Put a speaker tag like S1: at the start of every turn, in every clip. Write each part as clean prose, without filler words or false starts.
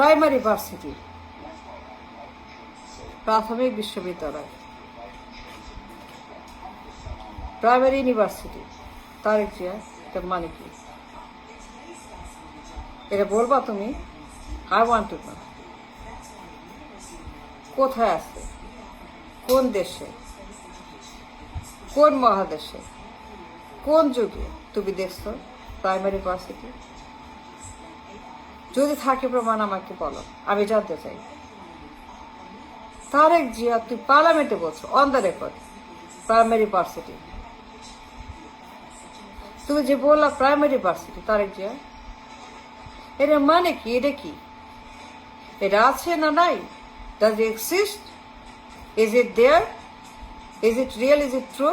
S1: Primary varsity, প্রাথমিক বিশ্ববিদ্যালয়, primary university, Tarique Zia, এটার মানে কি? এটা বলবা তুমি? I want to know. কোথায় আছে? কোন দেশে? কোন মহাদেশে? কোন যুগে তুমি দেখছো প্রাইমারি ভার্সিটি? যদি থাকে প্রমাণ আমাকে বলো, আমি জানতে চাই। তারেক জিয়া, তুই পার্লামেন্টে বলছো on the record primary varsity. তুমি যে বললা প্রাইমারি ভার্সিটি, তারেক জিয়া, এটা মানে কি? এটা কি? এটা আছে না নাই? Does it exist? Is it there? Is it real? Is it true?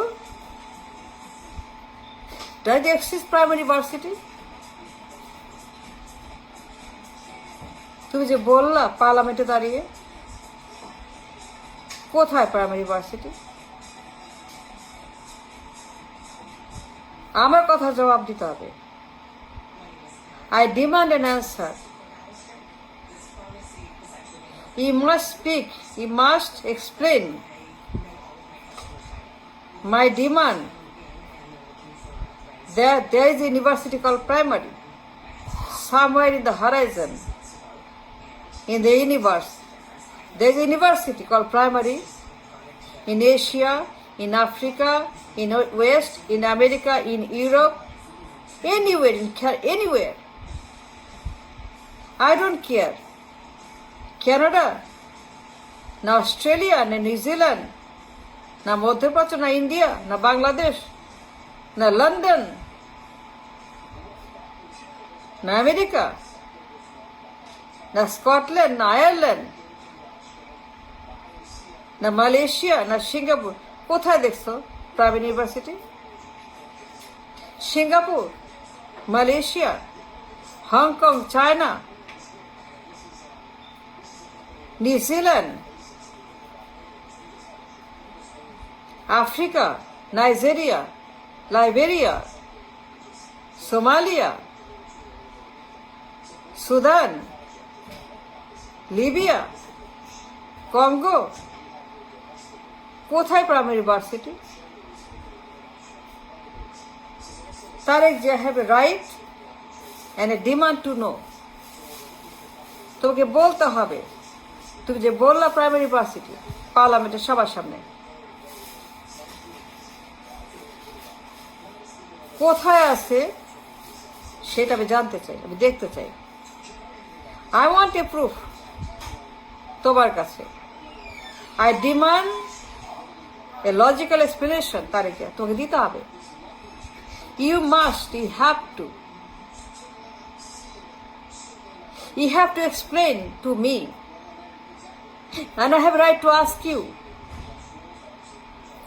S1: Does it exist primary varsity? তুমি যে বললা পার্লামেন্টে দাঁড়িয়ে, কোথায় প্রাইমারি ভার্সিটি? আমার কথা জবাব দিতে হবে। I demand an answer. You must speak. You must explain. My demand that there is a university called primary somewhere in the horizon, in the universe. There is a university called primary in Asia, in Africa, in West, in America, in Europe, anywhere. I don't care. Canada, না Australia, না New Zealand, না মধ্যপ্রাচ্য, না India, না বাংলাদেশ, না London, না America, না Scotland, না আয়ারল্যান্ড, না মালয়েশিয়া, না সিঙ্গাপুর। কোথায় দেখছো private university? Singapore, Malaysia, Hong Kong, China, New Zealand, Africa, Nigeria, Liberia, Somalia, Sudan, Libya, Congo. কোথায় primary varsity? Tarique Zia have a right and a demand to know. তোমাকে বলতে হবে। তুমি যে বললা প্রাইমারি ভার্সিটি পার্লামেন্টের সবার সামনে, কোথায় আছে সেটা আমি জানতে চাই, আমি দেখতে চাই। আই ওয়ান্ট এ প্রুফ তোমার কাছে। I demand a logical explanation. Tarek Zia, তোমাকে দিতে হবে। You must, you have to, you have to explain to me, and I have a right to ask you,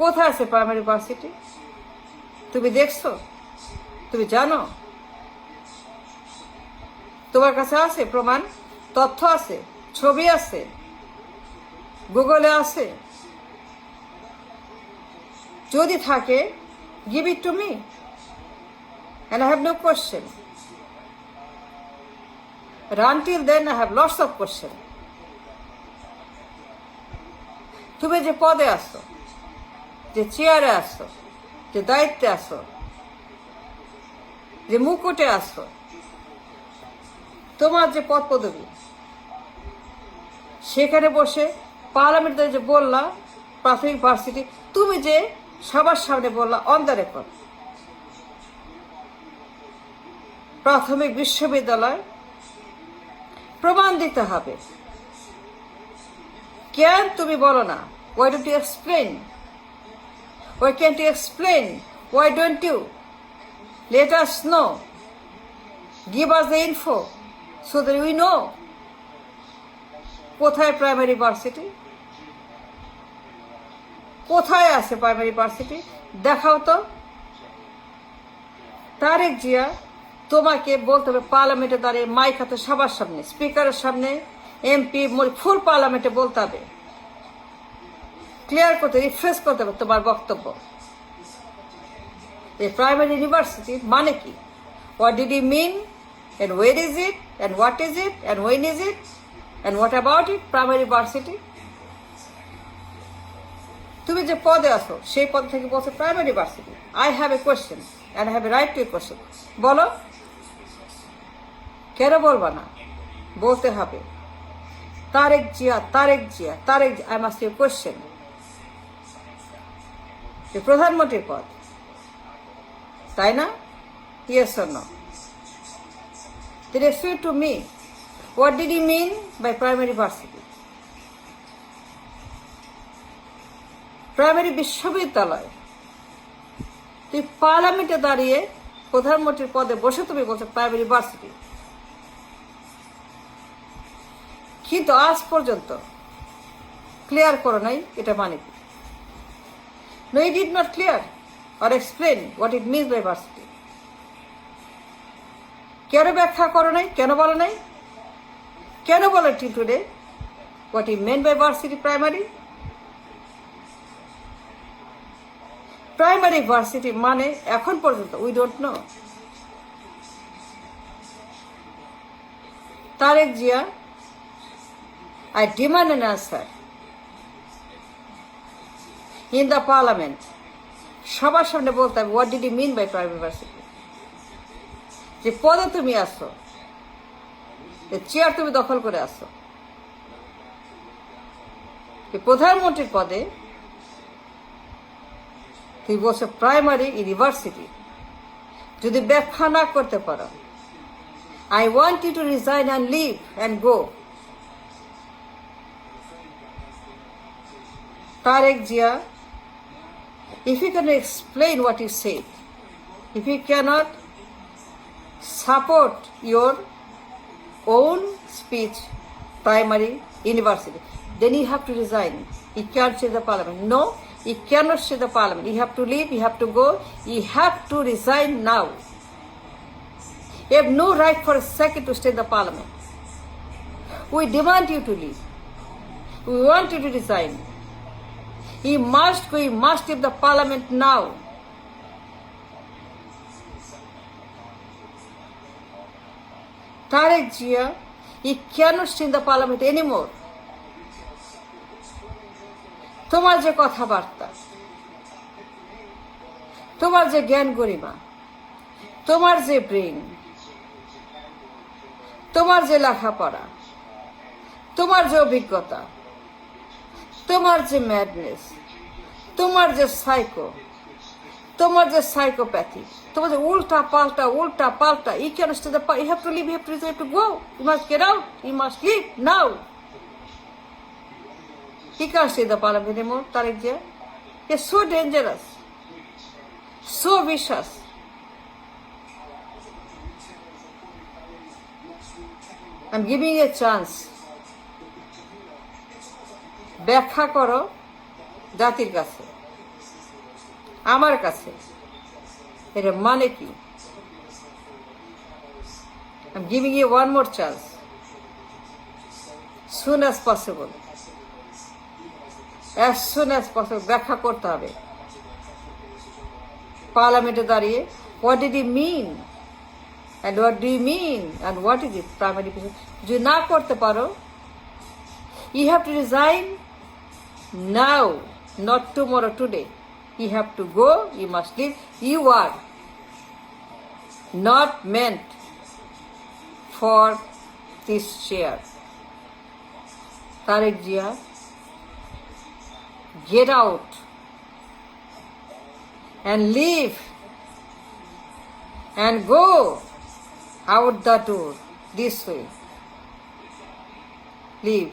S1: কোথায় আছে প্রাইমারি ভার্সিটি? তুমি দেখছো? তুমি জানো? তোমার কাছে আছে প্রমাণ? তথ্য আছে? ছবি আছে? গুগলে আছে? যদি থাকে, give it to me, and I have no question. But until then, I have lots of questions. তুমি যে পদে আসো, যে চেয়ারে আসো, যে দায়িত্বে আসো, যে মুকুটে আসো, তোমার যে পদ পদবী, সেখানে বসে পার্লামেন্টে যে বললা প্রাথমিক ভার্সিটি, তুমি যে সবার সামনে বললা অন দ্য রেকর্ড প্রাথমিক বিশ্ববিদ্যালয়, প্রমাণ দিতে হবে। কেন তুমি বলো না? Why don't you explain? Why can't you explain? Why don't you let us know? Give us the info so that we know. কোথায় প্রাইমারি ভার্সিটি? কোথায় আছে প্রাইমারি ভার্সিটি? দেখাও তো। তারেক জিয়া, তোমাকে বলতে হবে পার্লামেন্টে দাঁড়িয়ে, মাইক হাতে সবার সামনে, স্পিকারের সামনে, এমপি, ফুল পার্লামেন্টে বলতে হবে, ক্লিয়ার করতে, রিফ্রেশ করতে হবে তোমার বক্তব্য। এই প্রাইমারি ইউনিভার্সিটি মানে কি? What did you mean, and where is it, and what is it, and when is it? And what about it? Primary varsity? তুমি যে পদে আছো সেই পদ থেকে বলছো primary varsity. I have a question and have a right to a question. বলো, কেন বলবা না? বলতে হবে। Tarek Zia, I must a question. প্রধানমন্ত্রীর পদ, তাই না? Yes or no? Then explain to me, what did he mean by primary varsity? Primary বিশ্ববিদ্যালয়। তুই পার্লামেন্টে দাঁড়িয়ে প্রধানমন্ত্রীর পদে বসে তুমি বলছো প্রাইমারি ভার্সিটি, কিন্তু আজ পর্যন্ত ক্লিয়ার করো নাই এটা মানে কি। No, he did not clear or explain what it means by varsity. কেন ব্যাখ্যা করো নাই? কেন বলো নাই? কেন বলো till today what he meant by varsity primary? Primary varsity মানে এখন পর্যন্ত we don't know. Tarek Zia, I demand an answer in the parliament. সবার সামনে বলতে হবে what did he mean by primary varsity? যে পদে তুমি আসো, চেয়ার তুমি দখল করে আসো, প্রধানমন্ত্রীর পদে তুই বলছো প্রাইমারি ইউনিভার্সিটি। যদি ব্যাখ্যা না করতে পারো, I want you to resign and leave and go. Tarek Jia, if you can explain what you said, if you cannot support your own speech, primary university, then you have to resign. You can't stay in the parliament. No, you cannot stay in the parliament. You have to leave, you have to go, you have to resign now. You have no right for a second to stay in the parliament. We demand you to leave. We want you to resign. He must go, he must leave the parliament now. Tarek Jia, he cannot stay in the parliament anymore. তোমার যে কথাবার্তা, তোমার যে জ্ঞান গরিমা, তোমার যে brain, তোমার যে লেখাপড়া, তোমার যে অভিজ্ঞতা, তোমার যে ম্যাডনেস, তোমার যে সাইকো, তোমার যে সাইকোপ্যাথি, তোমার যে উল্টা পাল্টা, you cannot stay the parliament. You have to leave, you have to go, you must get out, you must leave now. He can't stay in the parliament anymore, Tarek Jia. He's so dangerous, so vicious. I'm giving you a chance. ব্যাখ্যা করো জাতির কাছে, আমার কাছে, এর মানে কি? I'm giving you one more chance. Soon as possible. As soon as possible ব্যাখ্যা করতে হবে পার্লামেন্টে দাঁড়িয়ে what did he mean and what do you mean and what is it primary position. যদি না করতে পারো, you have to resign now, not tomorrow, today. You have to go, you must leave. You are not meant for this chair. Tarek Jia, get out and leave and go out the door this way. Leave.